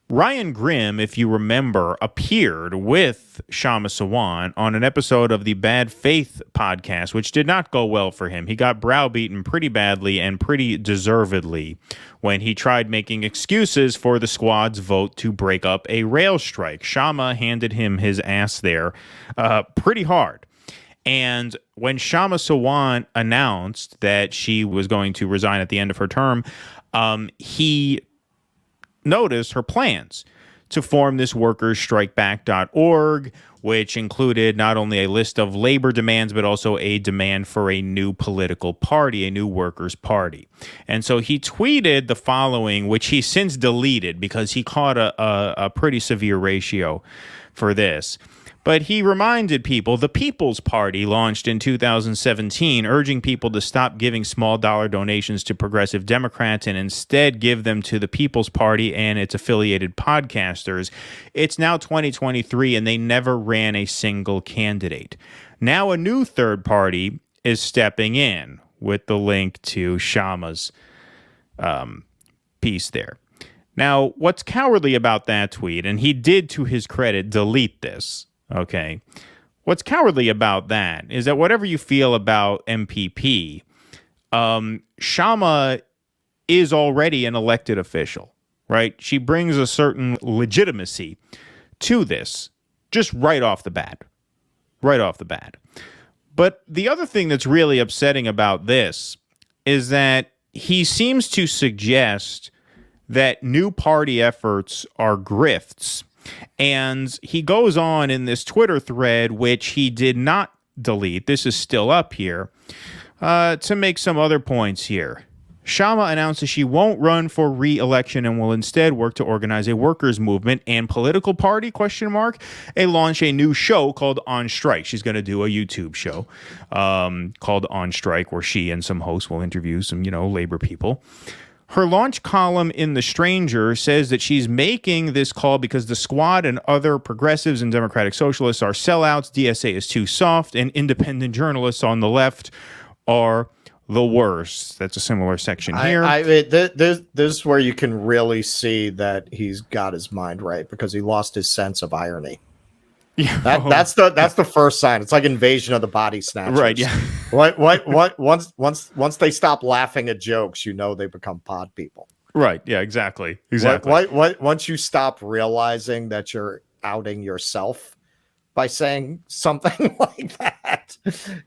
Ryan Grimm, if you remember, appeared with Kshama Sawant on an episode of the Bad Faith podcast, which did not go well for him. He got browbeaten pretty badly and pretty deservedly when he tried making excuses for the squad's vote to break up a rail strike. Kshama handed him his ass there pretty hard. And when Kshama Sawant announced that she was going to resign at the end of her term, he noticed her plans to form this workersstrikeback.org, which included not only a list of labor demands, but also a demand for a new political party, a new workers' party. And so he tweeted the following, which he since deleted because he caught a pretty severe ratio for this. But he reminded people the People's Party launched in 2017, urging people to stop giving small dollar donations to progressive Democrats and instead give them to the People's Party and its affiliated podcasters. It's now 2023 and they never ran a single candidate. Now a new third party is stepping in with the link to Kshama's piece there. Now, what's cowardly about that tweet, and he did to his credit delete this, okay. What's cowardly about that is that whatever you feel about MPP, Kshama is already an elected official, right? She brings a certain legitimacy to this just right off the bat. But the other thing that's really upsetting about this is that he seems to suggest that new party efforts are grifts. And he goes on in this Twitter thread, which he did not delete, this is still up here, to make some other points here. Kshama announces she won't run for re-election and will instead work to organize a workers' movement and political party, launch a new show called On Strike. She's going to do a YouTube show called On Strike, where she and some hosts will interview some, labor people. Her launch column in The Stranger says that she's making this call because the squad and other progressives and democratic socialists are sellouts, DSA is too soft, and independent journalists on the left are the worst. That's a similar section here. This is where you can really see that he's got his mind right, because he lost his sense of irony. Yeah, that's the first sign. It's like Invasion of the Body Snatchers. Right. Yeah. Once they stop laughing at jokes, they become pod people. Right. Yeah. Exactly. Once you stop realizing that you're outing yourself by saying something like that,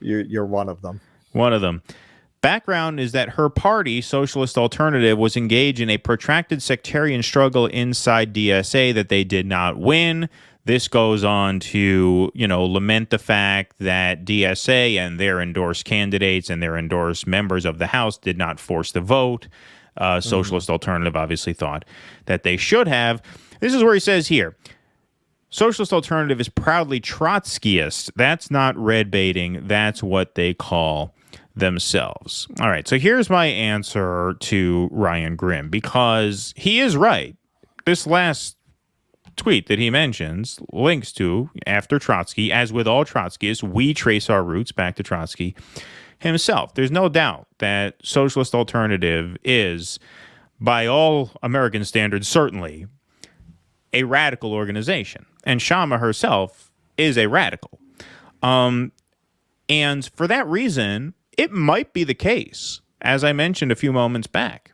you're one of them. One of them. Background is that her party, Socialist Alternative, was engaged in a protracted sectarian struggle inside DSA that they did not win. This goes on to, lament the fact that DSA and their endorsed candidates and their endorsed members of the House did not force the vote. Socialist Alternative obviously thought that they should have. This is where he says here, Socialist Alternative is proudly Trotskyist. That's not red baiting. That's what they call themselves. All right, so here's my answer to Ryan Grimm, because he is right. This last tweet that he mentions links to, after Trotsky, as with all Trotskyists, we trace our roots back to Trotsky himself. There's no doubt that Socialist Alternative is, by all American standards, certainly a radical organization. And Kshama herself is a radical. And for that reason, it might be the case, as I mentioned a few moments back,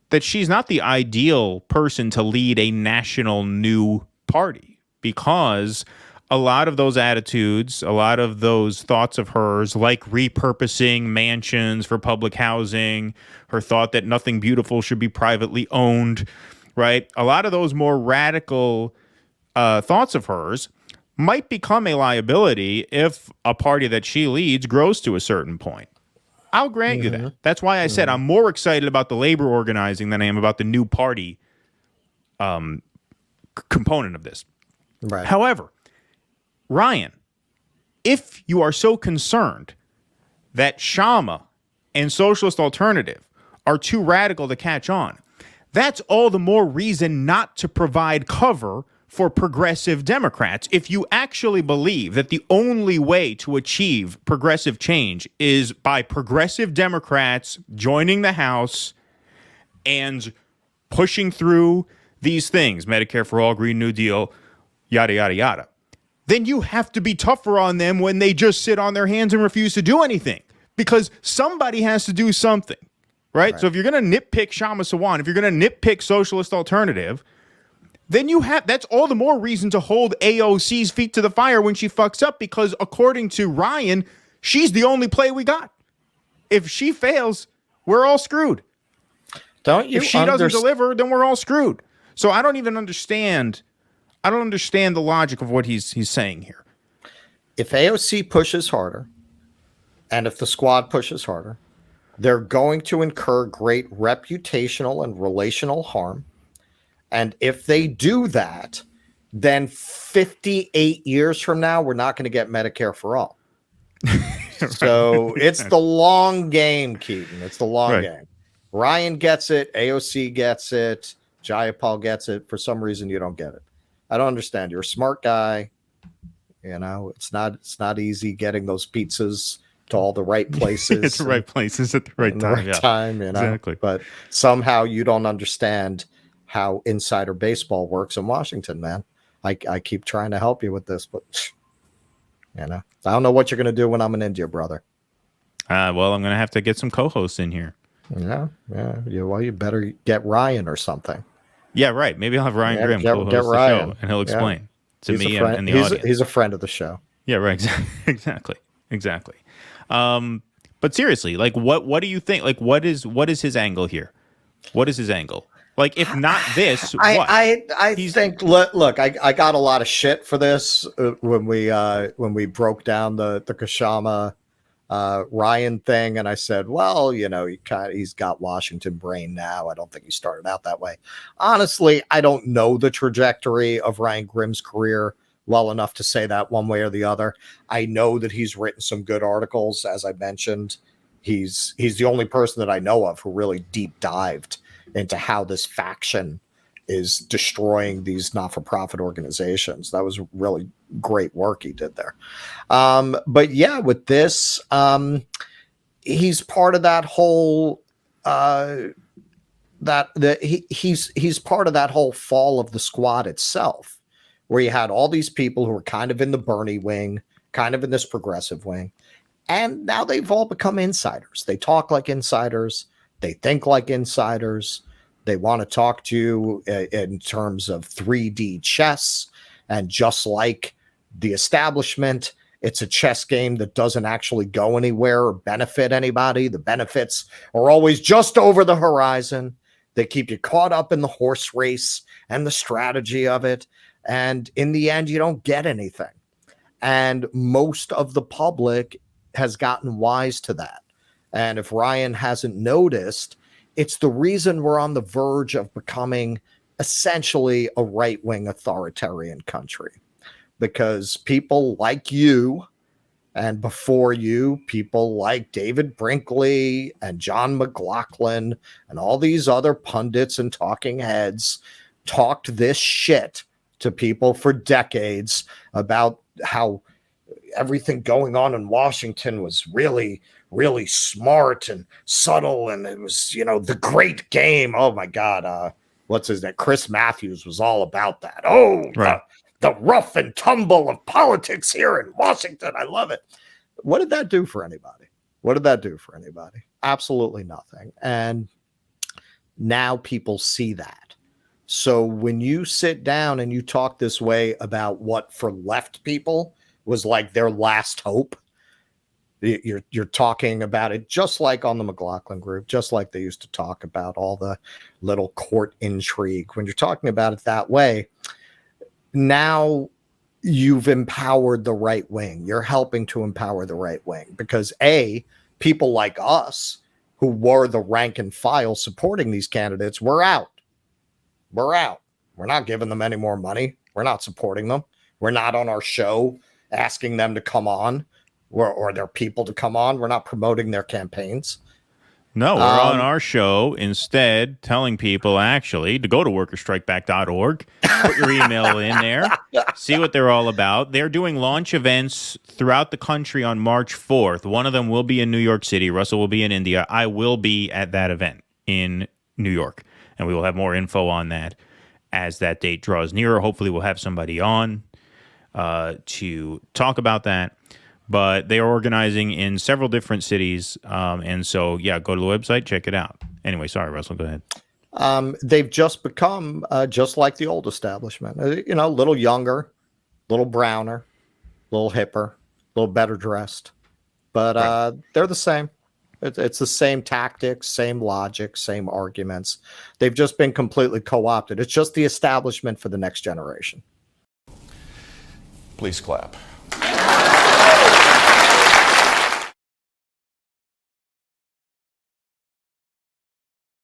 that she's not the ideal person to lead a national new party, because a lot of those attitudes, a lot of those thoughts of hers, like repurposing mansions for public housing, her thought that nothing beautiful should be privately owned, right? A lot of those more radical thoughts of hers might become a liability if a party that she leads grows to a certain point. I'll grant you that. That's why I said I'm more excited about the labor organizing than I am about the new party component of this. Right. However, Ryan, if you are so concerned that Kshama and Socialist Alternative are too radical to catch on, that's all the more reason not to provide cover for progressive Democrats. If you actually believe that the only way to achieve progressive change is by progressive Democrats joining the House and pushing through these things, Medicare for all, Green New Deal, yada, yada, yada, then you have to be tougher on them when they just sit on their hands and refuse to do anything, because somebody has to do something, right? So if you're going to nitpick Kshama Sawant, if you're going to nitpick Socialist Alternative, then that's all the more reason to hold AOC's feet to the fire when she fucks up, because according to Ryan, she's the only play we got. If she fails, we're all screwed. If she doesn't deliver, then we're all screwed. So I don't even understand. I don't understand the logic of what he's saying here. If AOC pushes harder, and if the squad pushes harder, they're going to incur great reputational and relational harm. And if they do that, then 58 years from now, we're not going to get Medicare for all. So it's the long game, Keaton. It's the long game. Ryan gets it. AOC gets it. Jayapal gets it. For some reason, you don't get it. I don't understand. You're a smart guy. You know, it's not easy getting those pizzas to all the right places. It's the right places at the right time. You know? Exactly. But somehow you don't understand how insider baseball works in Washington, man. I keep trying to help you with this, but you know, I don't know what you're going to do when I'm in India, brother. Well, I'm going to have to get some co-hosts in here. Yeah. Well, you better get Ryan or something. Yeah, right. Maybe I'll have Ryan Grimm co-host the show, and he'll explain to me and the audience. He's a friend of the show. Yeah, right. Exactly. But seriously, like, what do you think? Like, what is his angle here? What is his angle? Like, if not this, what? I think. Look, I got a lot of shit for this when we broke down the Kshama Ryan thing, and I said, well, you know, he's got Washington brain now. I don't think he started out that way. Honestly, I don't know the trajectory of Ryan Grimm's career well enough to say that one way or the other. I know that he's written some good articles, as I mentioned. He's the only person that I know of who really deep dived into how this faction is destroying these not-for-profit organizations. That was really great work he did there. But yeah, with this, he's part of that whole he's part of that whole fall of the squad itself, where you had all these people who were kind of in the Bernie wing, kind of in this progressive wing, and now they've all become insiders. They talk like insiders. They think like insiders. They want to talk to you in terms of 3D chess. And just like the establishment, it's a chess game that doesn't actually go anywhere or benefit anybody. The benefits are always just over the horizon. They keep you caught up in the horse race and the strategy of it. And in the end, you don't get anything. And most of the public has gotten wise to that. And if Ryan hasn't noticed, it's the reason we're on the verge of becoming essentially a right-wing authoritarian country, because people like you, and before you, people like David Brinkley and John McLaughlin and all these other pundits and talking heads talked this shit to people for decades about how everything going on in Washington was really, really smart and subtle, and it was, you know, the great game. Oh my God, what's his name? Chris Matthews was all about that. Oh, right. The rough and tumble of politics here in Washington. I love it. What did that do for anybody? Absolutely nothing. And now people see that. So when you sit down and you talk this way about what for left people was like their last hope, you're talking about it just like on the McLaughlin group, just like they used to talk about all the little court intrigue. When you're talking about it that way, now you've empowered the right wing. You're helping to empower the right wing because people like us who were the rank and file supporting these candidates, we're out. We're not giving them any more money. We're not supporting them. We're not on our show asking them to come on or their people to come on. We're not promoting their campaigns. No, we're on our show instead telling people actually to go to workerstrikeback.org, put your email in there, see what they're all about. They're doing launch events throughout the country on March 4th. One of them will be in New York City. Russell will be in India. I will be at that event in New York, and we will have more info on that as that date draws nearer. Hopefully, we'll have somebody on to talk about that. But they are organizing in several different cities. And so, yeah, go to the website, check it out. Anyway, sorry, Russell, go ahead. They've just become just like the old establishment, a little younger, a little browner, a little hipper, a little better dressed. But they're the same. It's the same tactics, same logic, same arguments. They've just been completely co-opted. It's just the establishment for the next generation. Please clap.